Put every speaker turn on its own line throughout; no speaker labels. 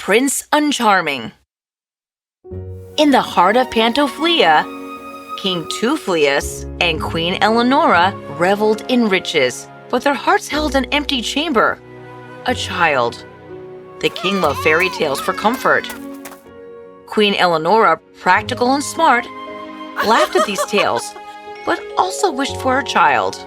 Prince Uncharming. In the heart of Pantophlia, King Tuflius and Queen Eleonora reveled in riches, but their hearts held an empty chamber, a child. The king loved fairy tales for comfort. Queen Eleonora, practical and smart, laughed at these tales, but also wished for a child.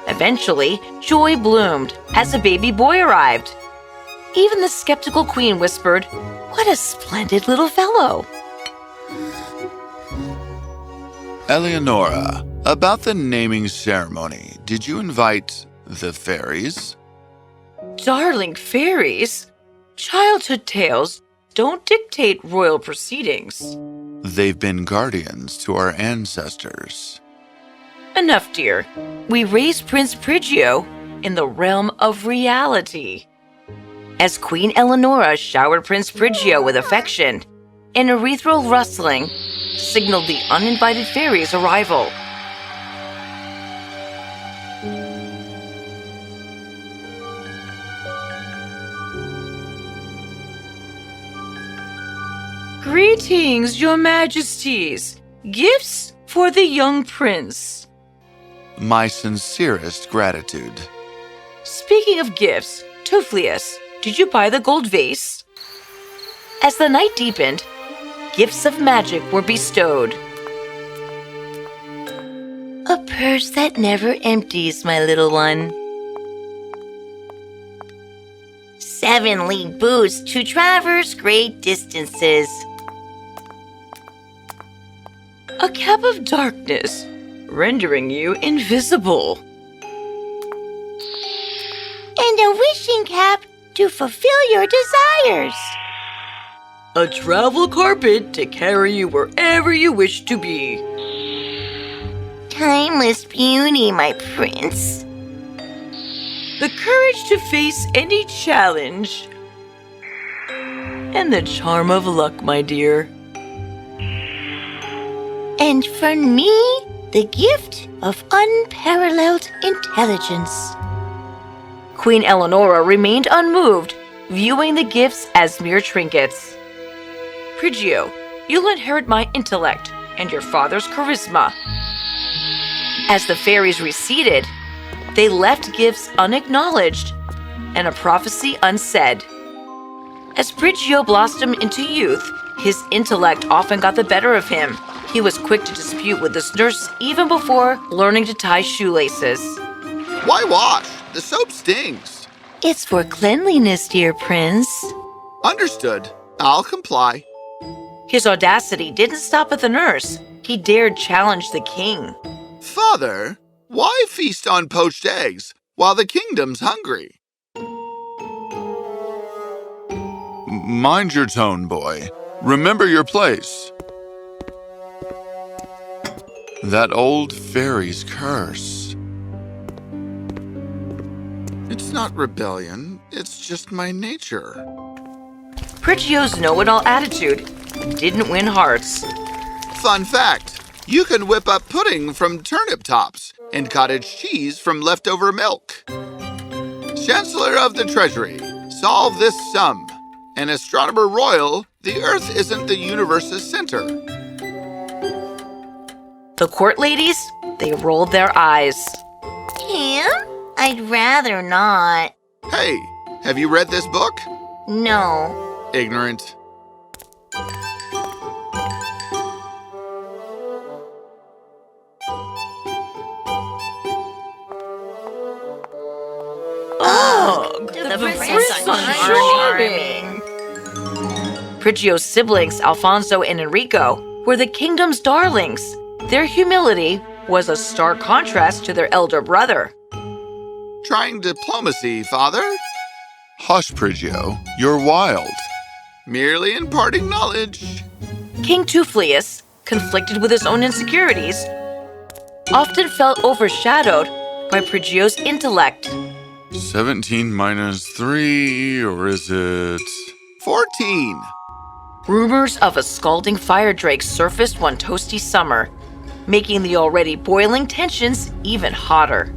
Eventually, joy bloomed as a baby boy arrived. Even the skeptical queen whispered, "What a splendid little fellow!"
Eleonora, about the naming ceremony, did you invite the fairies?
Darling fairies, childhood tales don't dictate royal proceedings.
They've been guardians to our ancestors.
Enough, dear. We raised Prince Prigio in the realm of reality. As Queen Eleonora showered Prince Prigio with affection, an ethereal rustling signaled the uninvited fairies' arrival. Greetings, your majesties. Gifts for the young prince.
My sincerest gratitude.
Speaking of gifts, Tuflius, did you buy the gold vase? As the night deepened, gifts of magic were bestowed. A purse that never empties, my little one. 7-league boots to traverse great distances. A cap of darkness, rendering you invisible. And a wishing cap to fulfill your desires. A travel carpet to carry you wherever you wish to be. Timeless beauty, my prince. The courage to face any challenge. And the charm of luck, my dear. And for me, the gift of unparalleled intelligence. Queen Eleonora remained unmoved, viewing the gifts as mere trinkets. Prigio, you'll inherit my intellect and your father's charisma. As the fairies receded, they left gifts unacknowledged and a prophecy unsaid. As Prigio blossomed into youth, his intellect often got the better of him. He was quick to dispute with his nurse even before learning to tie shoelaces.
Why wash? The soap stings.
It's for cleanliness, dear prince.
Understood. I'll comply.
His audacity didn't stop at the nurse. He dared challenge the king.
Father, why feast on poached eggs while the kingdom's hungry? Mind your tone, boy. Remember your place. That old fairy's curse. It's not rebellion, it's just my nature.
Prigio's know-it-all attitude didn't win hearts.
Fun fact, you can whip up pudding from turnip tops and cottage cheese from leftover milk. Chancellor of the Treasury, solve this sum. An astronomer royal, the Earth isn't the universe's center.
The court ladies, they rolled their eyes. Him? I'd rather not.
Hey, have you read this book?
No.
Ignorant.
Oh, the Prince Uncharming. Prigio's siblings, Alfonso and Enrico, were the kingdom's darlings. Their humility was a stark contrast to their elder brother.
Trying diplomacy, father? Hush, Prigio. You're wild. Merely imparting knowledge.
King Tuflius, conflicted with his own insecurities, often felt overshadowed by Prigio's intellect.
17 minus 3, or is it 14?
Rumors of a scalding fire drake surfaced one toasty summer, making the already boiling tensions even hotter.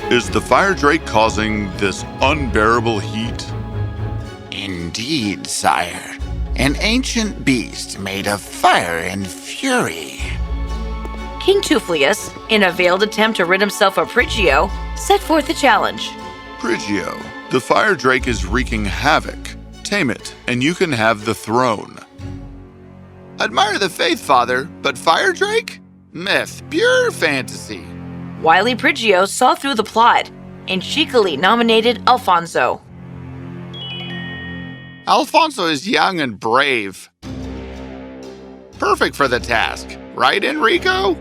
Is the fire drake causing this unbearable heat?
Indeed, sire. An ancient beast made of fire and fury.
King Tuflius, in a veiled attempt to rid himself of Prigio, set forth a challenge.
Prigio, the fire drake is wreaking havoc. Tame it, and you can have the throne.
Admire the faith, father, but fire drake? Myth, pure fantasy.
Wily Prigio saw through the plot and cheekily nominated Alfonso.
Alfonso is young and brave. Perfect for the task, right, Enrico?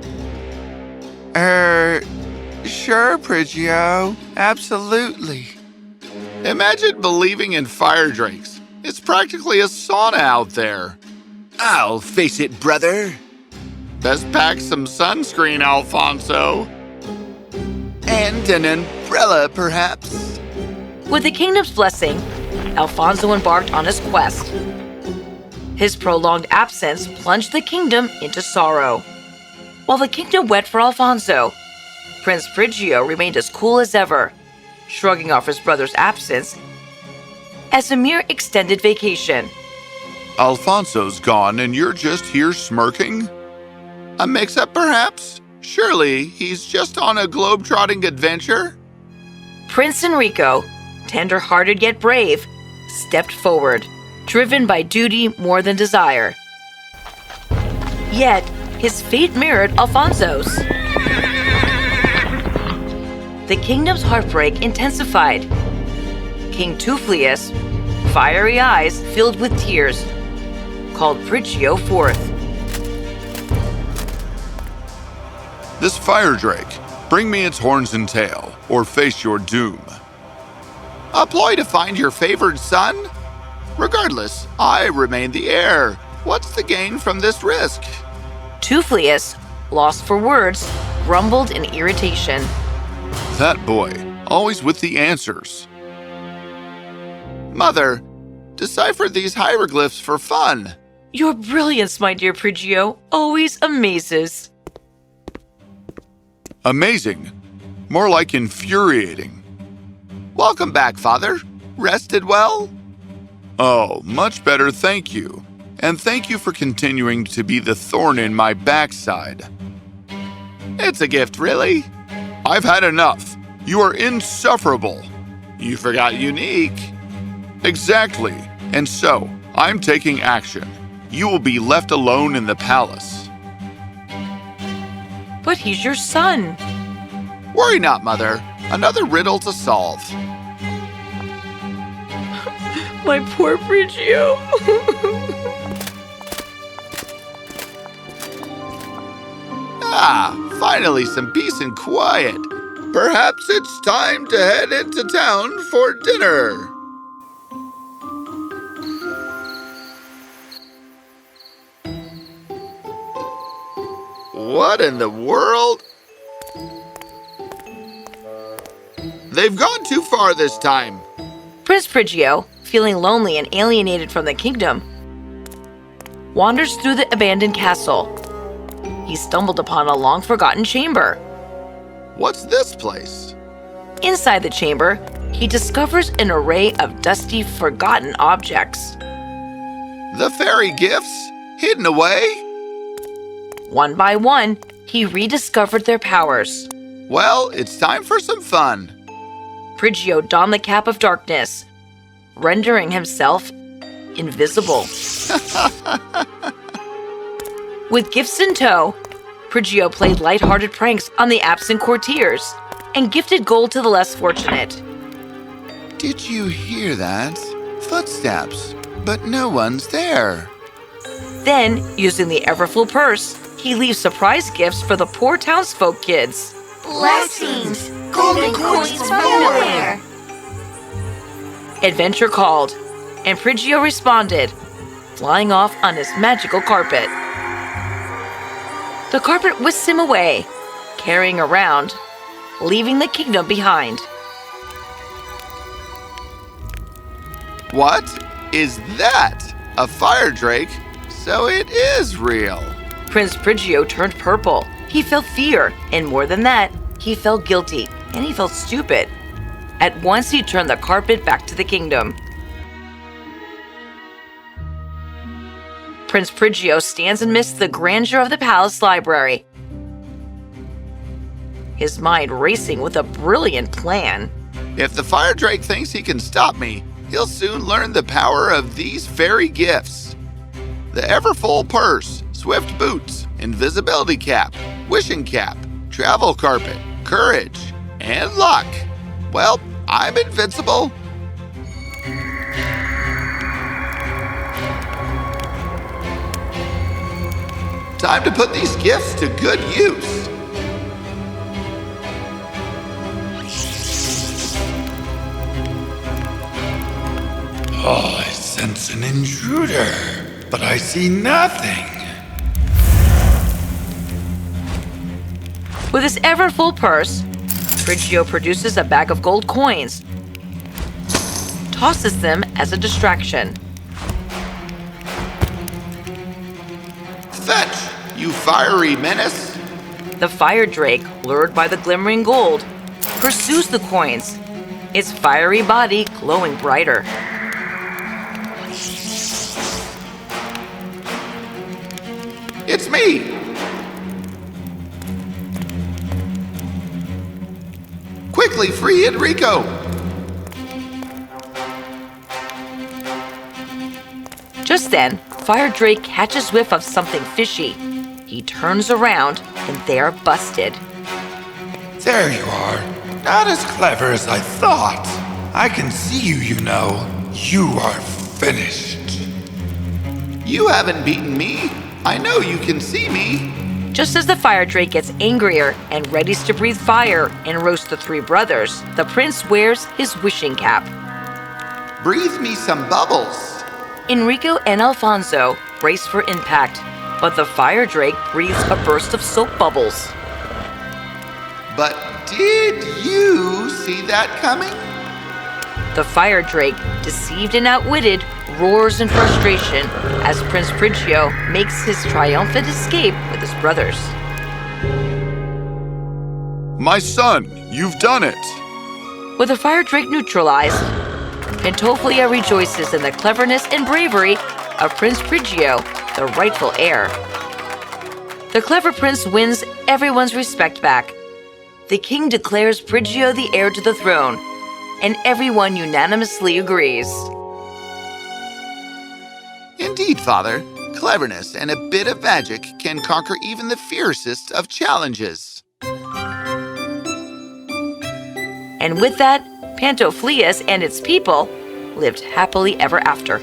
Sure, Prigio. Absolutely.
Imagine believing in fire drakes. It's practically a sauna out there.
I'll face it, brother.
Best pack some sunscreen, Alfonso.
And an umbrella, perhaps.
With the kingdom's blessing, Alfonso embarked on his quest. His prolonged absence plunged the kingdom into sorrow. While the kingdom wept for Alfonso, Prince Prigio remained as cool as ever, shrugging off his brother's absence as a mere extended vacation.
Alfonso's gone and you're just here smirking?
A mix-up, perhaps? Surely he's just on a globe-trotting adventure?
Prince Enrico, tender-hearted yet brave, stepped forward, driven by duty more than desire. Yet, his fate mirrored Alfonso's. The kingdom's heartbreak intensified. King Tuflius, fiery eyes filled with tears, called Prigio forth.
This fire drake, bring me its horns and tail, or face your doom.
A ploy to find your favored son? Regardless, I remain the heir. What's the gain from this risk?
Tuflius, lost for words, grumbled in irritation.
That boy, always with the answers.
Mother, decipher these hieroglyphs for fun.
Your brilliance, my dear Prigio, always amazes.
Amazing. More like infuriating.
Welcome back, Father. Rested well?
Oh, much better, thank you. And thank you for continuing to be the thorn in my backside.
It's a gift, really.
I've had enough. You are insufferable.
You forgot unique.
Exactly. And so, I'm taking action. You will be left alone in the palace.
But he's your son.
Worry not, Mother. Another riddle to solve.
My poor Prigio.
Finally some peace and quiet. Perhaps it's time to head into town for dinner. What in the world? They've gone too far this time.
Prince Prigio, feeling lonely and alienated from the kingdom, wanders through the abandoned castle. He stumbled upon a long-forgotten chamber.
What's this place?
Inside the chamber, he discovers an array of dusty, forgotten objects.
The fairy gifts? Hidden away?
One by one, he rediscovered their powers.
Well, it's time for some fun.
Prigio donned the cap of darkness, rendering himself invisible. With gifts in tow, Prigio played light-hearted pranks on the absent courtiers and gifted gold to the less fortunate.
Did you hear that? Footsteps, but no one's there.
Then, using the ever-full purse, he leaves surprise gifts for the poor townsfolk kids.
Blessings! Golden coins from nowhere!
Adventure called, and Prigio responded, flying off on his magical carpet. The carpet whisks him away, carrying around, leaving the kingdom behind.
What is that? A fire drake? So it is real.
Prince Prigio turned purple. He felt fear, and more than that, he felt guilty and he felt stupid. At once he turned the carpet back to the kingdom. Prince Prigio stands amidst the grandeur of the palace library, his mind racing with a brilliant plan.
If the fire drake thinks he can stop me, he'll soon learn the power of these fairy gifts. The ever-full purse, swift boots, invisibility cap, wishing cap, travel carpet, courage, and luck. Well, I'm invincible. Time to put these gifts to good use.
Oh, I sense an intruder, but I see nothing.
With his ever-full purse, Prigio produces a bag of gold coins, tosses them as a distraction.
Fetch, you fiery menace.
The fire drake, lured by the glimmering gold, pursues the coins, its fiery body glowing brighter.
It's me. Quickly free Enrico.
Just then, Fire Drake catches whiff of something fishy. He turns around, and they're busted.
There you are. Not as clever as I thought. I can see you, you know. You are finished.
You haven't beaten me. I know you can see me.
Just as the Fire Drake gets angrier and readies to breathe fire and roast the three brothers, the prince wears his wishing cap.
Breathe me some bubbles.
Enrico and Alfonso brace for impact, but the Fire Drake breathes a burst of soap bubbles.
But did you see that coming?
The Fire Drake, deceived and outwitted, roars in frustration as Prince Prigio makes his triumphant escape with his brothers.
My son, you've done it.
With the Fire Drake neutralized, Pantoflia rejoices in the cleverness and bravery of Prince Prigio, the rightful heir. The clever prince wins everyone's respect back. The king declares Prigio the heir to the throne, and everyone unanimously agrees.
Indeed, Father. Cleverness and a bit of magic can conquer even the fiercest of challenges.
And with that, Pantoflias and its people lived happily ever after.